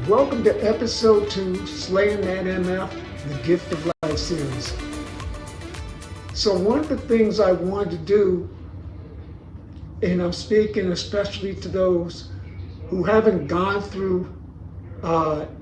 Welcome to episode 2, Slayin That MF, the Gift of Life series. So one of the things I wanted to do, and I'm speaking especially to those who haven't gone through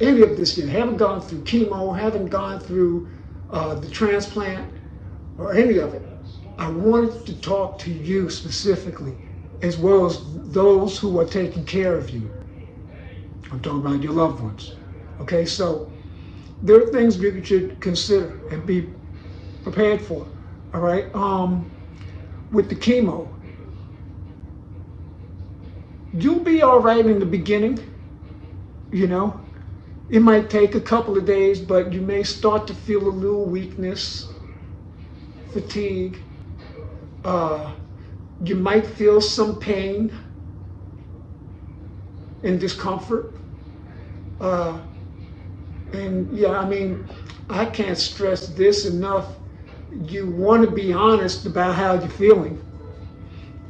any of this yet, haven't gone through chemo, haven't gone through the transplant or any of it. I wanted to talk to you specifically, as well as those who are taking care of you. I'm talking about your loved ones. Okay, so there are things you should consider and be prepared for. All right, with the chemo, you'll be all right in the beginning. You know, it might take a couple of days, but you may start to feel a little weakness, fatigue. You might feel some pain and discomfort. And yeah, I mean, I can't stress this enough. You want to be honest about how you're feeling.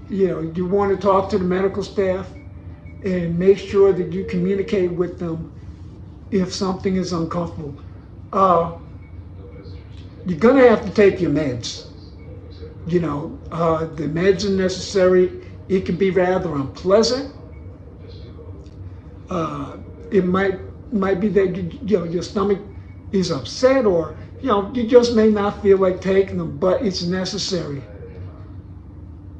You know, you want to talk to the medical staff and make sure that you communicate with them if something is uncomfortable. You're going to have to take your meds. You know, the meds are necessary. It can be rather unpleasant. It might be that your stomach is upset, or you just may not feel like taking them, but it's necessary.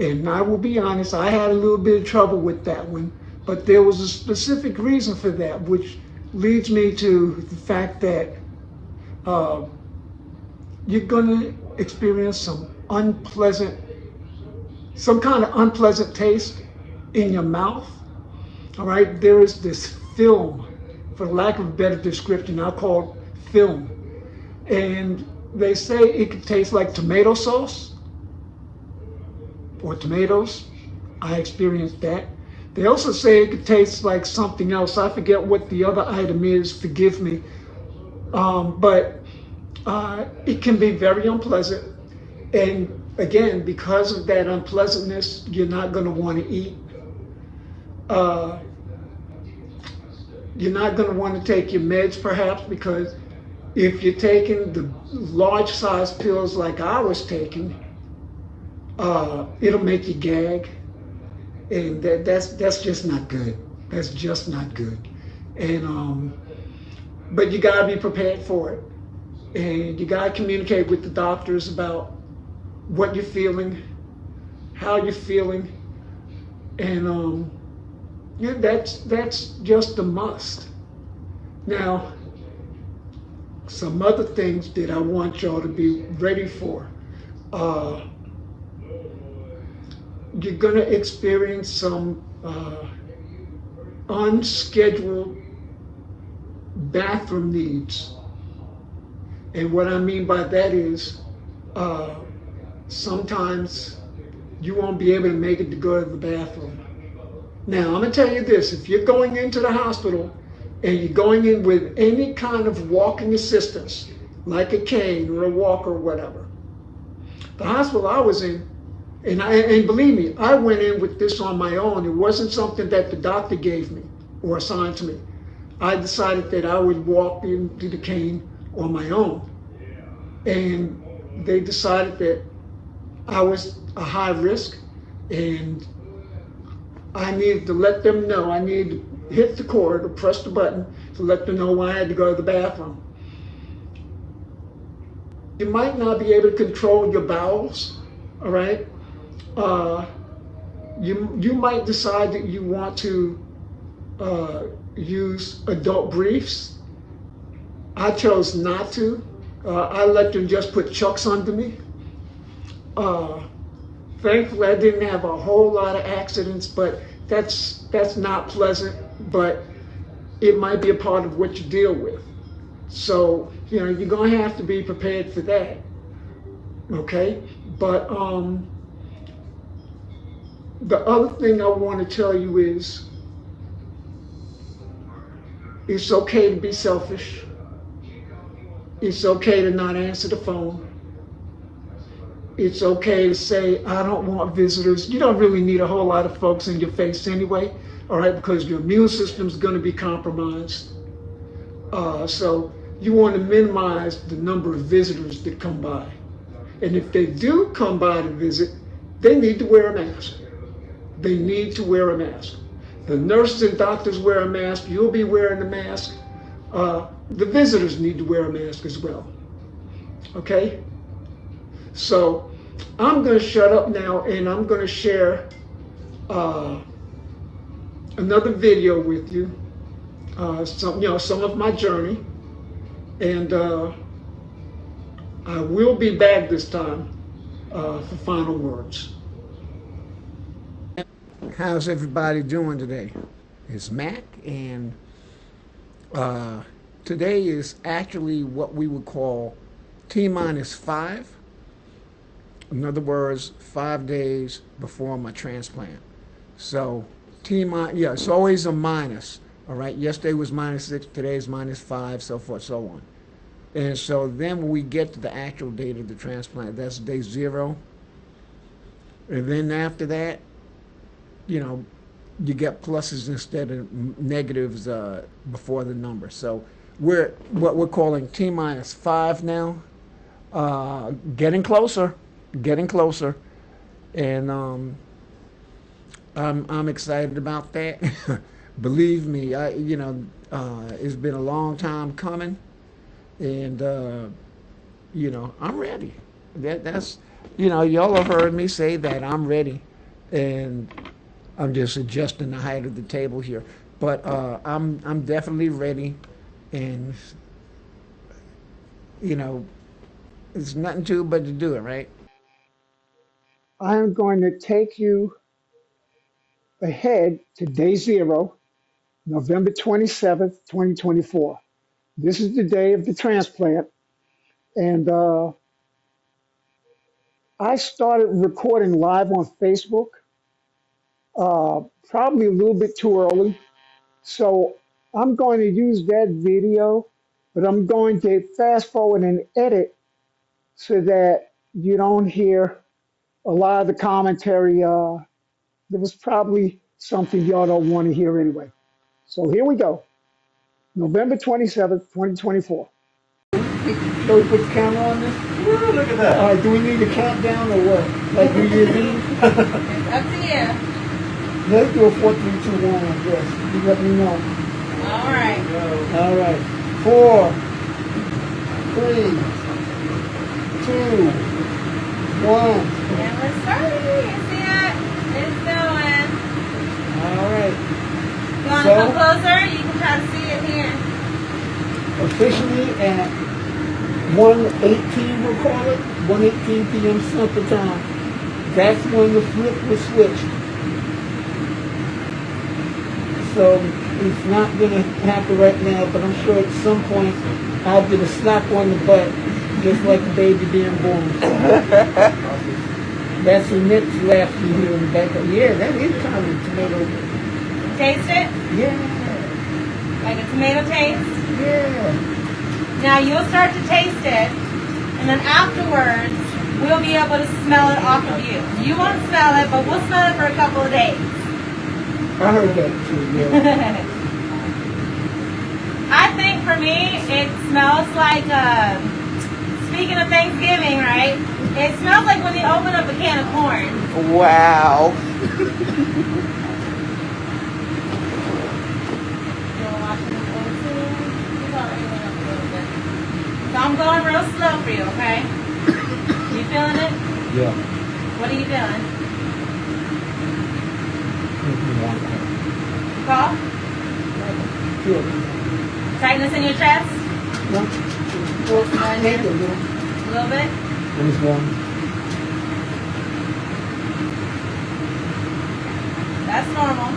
And I will be honest, I had a little bit of trouble with that one, but there was a specific reason for that, which leads me to the fact that you're going to experience some kind of unpleasant taste in your mouth. All right, there is this film, for lack of a better description, I'll call it film. And they say it could taste like tomato sauce or tomatoes. I experienced that. They also say it could taste like something else. I forget what the other item is, forgive me. But it can be very unpleasant. And again, because of that unpleasantness, you're not going to want to eat. You're not going to want to take your meds, perhaps, because if you're taking the large size pills like I was taking, it'll make you gag, and that's just not good. That's just not good. And but you got to be prepared for it, and you got to communicate with the doctors about what you're feeling, how you're feeling, and yeah, that's just a must. Now, some other things that I want y'all to be ready for. You're gonna experience some unscheduled bathroom needs. And what I mean by that is sometimes you won't be able to make it to go to the bathroom. Now, I'm going to tell you this. If you're going into the hospital and you're going in with any kind of walking assistance, like a cane or a walker or whatever, the hospital I was in, and believe me, I went in with this on my own. It wasn't something that the doctor gave me or assigned to me. I decided that I would walk into the cane on my own. And they decided that I was a high risk, and I needed to let them know. I needed to hit the cord or press the button to let them know when I had to go to the bathroom. You might not be able to control your bowels, all right? You might decide that you want to use adult briefs. I chose not to. I let them just put chucks under me. Thankfully, I didn't have a whole lot of accidents, but that's not pleasant, but it might be a part of what you deal with. So, you're going to have to be prepared for that, okay? But the other thing I want to tell you is it's okay to be selfish. It's okay to not answer the phone. It's okay to say, I don't want visitors. You don't really need a whole lot of folks in your face anyway, all right, because your immune system's going to be compromised. So you want to minimize the number of visitors that come by. And if they do come by to visit, they need to wear a mask. They need to wear a mask. The nurses and doctors wear a mask. You'll be wearing a mask. The visitors need to wear a mask as well. Okay? So I'm going to shut up now, and I'm going to share another video with you. Some of my journey, and I will be back this time for final words. How's everybody doing today? It's Mac, and today is actually what we would call T-5. In other words, 5 days before my transplant. So it's always a minus. All right, yesterday was -6, today is -5, so forth, so on. And so then when we get to the actual date of the transplant, that's day 0. And then after that, you get pluses instead of negatives before the number. So we're what we're calling T-5 now. Getting closer, and I'm excited about that. Believe me, it's been a long time coming, and I'm ready. That's y'all have heard me say that I'm ready, and I'm just adjusting the height of the table here. But I'm definitely ready, and there's nothing to it but to do it, right? I am going to take you ahead to day 0, November 27th, 2024. This is the day of the transplant, and I started recording live on Facebook, probably a little bit too early. So I'm going to use that video, but I'm going to fast forward and edit so that you don't hear a lot of the commentary. There was probably something y'all don't want to hear anyway. So here we go. November 27th, 2024. So we put the camera on this? Ooh, look at that. All right, do we need a countdown or what? Like New Year's Eve? It's up to you. Let's do a 4, 3, 2, 1, I guess. You let me know. All right. All right. 4, 3, 2, 1. And we're starting. You see it? It's going. All right. You want to come closer? You can try to see it here. Officially at 1:18, we'll call it, 1:18 p.m. Central Time. That's when the flip was switched. So it's not going to happen right now, but I'm sure at some point I'll get a slap on the butt, just like the baby being born. That's the next laugh you hear in the back. Yeah, that is kind of tomato. Taste it? Yeah. Like a tomato taste? Yeah. Now you'll start to taste it, and then afterwards, we'll be able to smell it off of you. You won't smell it, but we'll smell it for a couple of days. I heard that too, yeah. I think for me, it smells like, speaking of Thanksgiving, right? It smells like when you open up a can of corn. Wow. So I'm going real slow for you, okay? You feeling it? Yeah. What are you feeling? Cough? Tightness in your chest? Right here? A little bit? That's normal.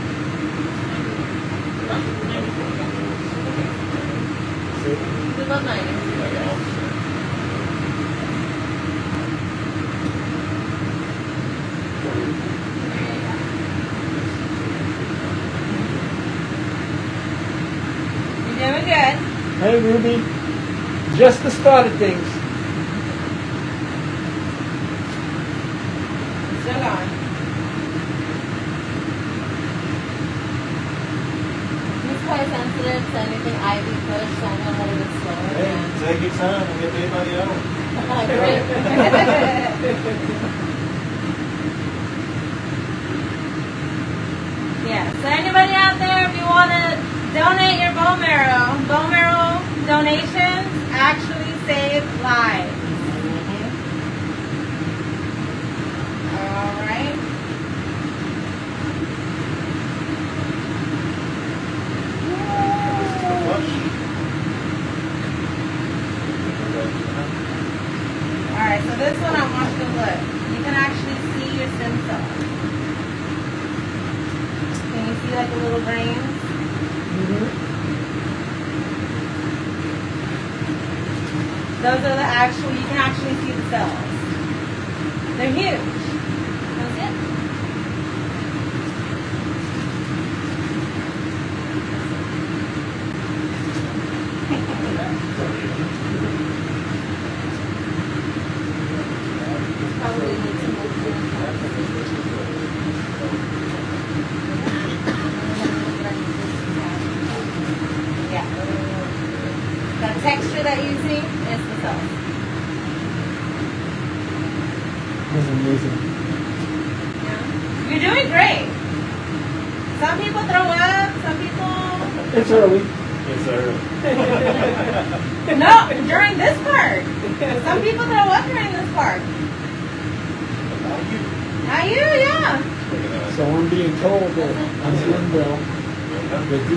We love 90. You're doing good. Hey, Ruby. Just the start of things. Still going. It's quite sensitive. anything IV push, so I'm going a little bit slower. Hey, take your time and get anybody else. Great. Yeah, so anybody out there, if you want to donate your bone marrow donations actually save lives. All right. All right, so this one I want you to look. You can actually see your stem cells. Can you see like the little brains? Those are the actual, you can actually see the cells. They're huge. That's it. Probably need to move yeah. The texture that you see is the cells. That's amazing. Yeah. You're doing great. Some people throw up, some people... It's early. It's early. No, during this part. Some people throw up during this part. Not you, yeah. So I'm being told that I'm doing well.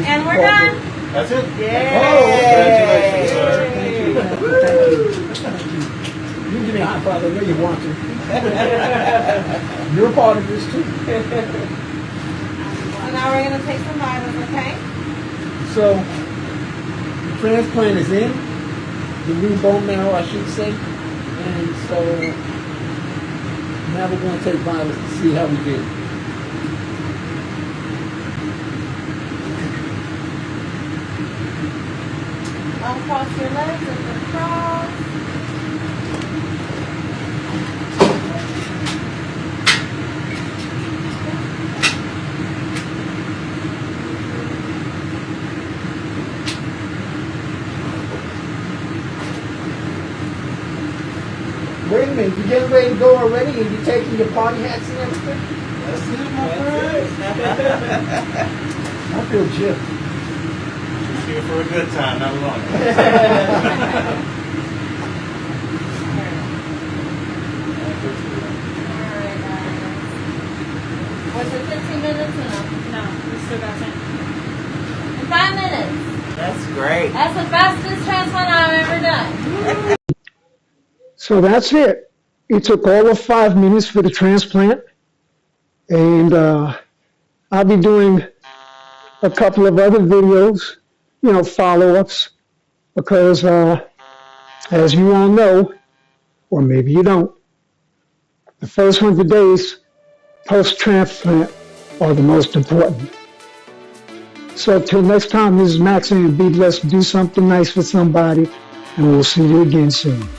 And we're done. That's it. Yay. Oh, congratulations, sir. Thank you. Thank you. You can give me a high five. I know you want to. You're a part of this too. So now we're going to take some vitals, okay? So the transplant is in, the new bone marrow, I should say, and so now we're going to take vitals to see how we did. Uncross your legs and then cross. Wait a minute, you getting ready to go already and you're taking your party hats and everything? That's it, my friend. I feel gypped. Just here for a good time, not a long one. Alright, guys. Was it 15 minutes or no? No, we still got 10. In 5 minutes. That's great. That's the fastest transplant I've ever done. So that's it. It took all of 5 minutes for the transplant. And I'll be doing a couple of other videos, follow-ups, because as you all know, or maybe you don't, the first 100 days post-transplant are the most important. So till next time, this is Max, and be blessed. Do something nice for somebody, and we'll see you again soon.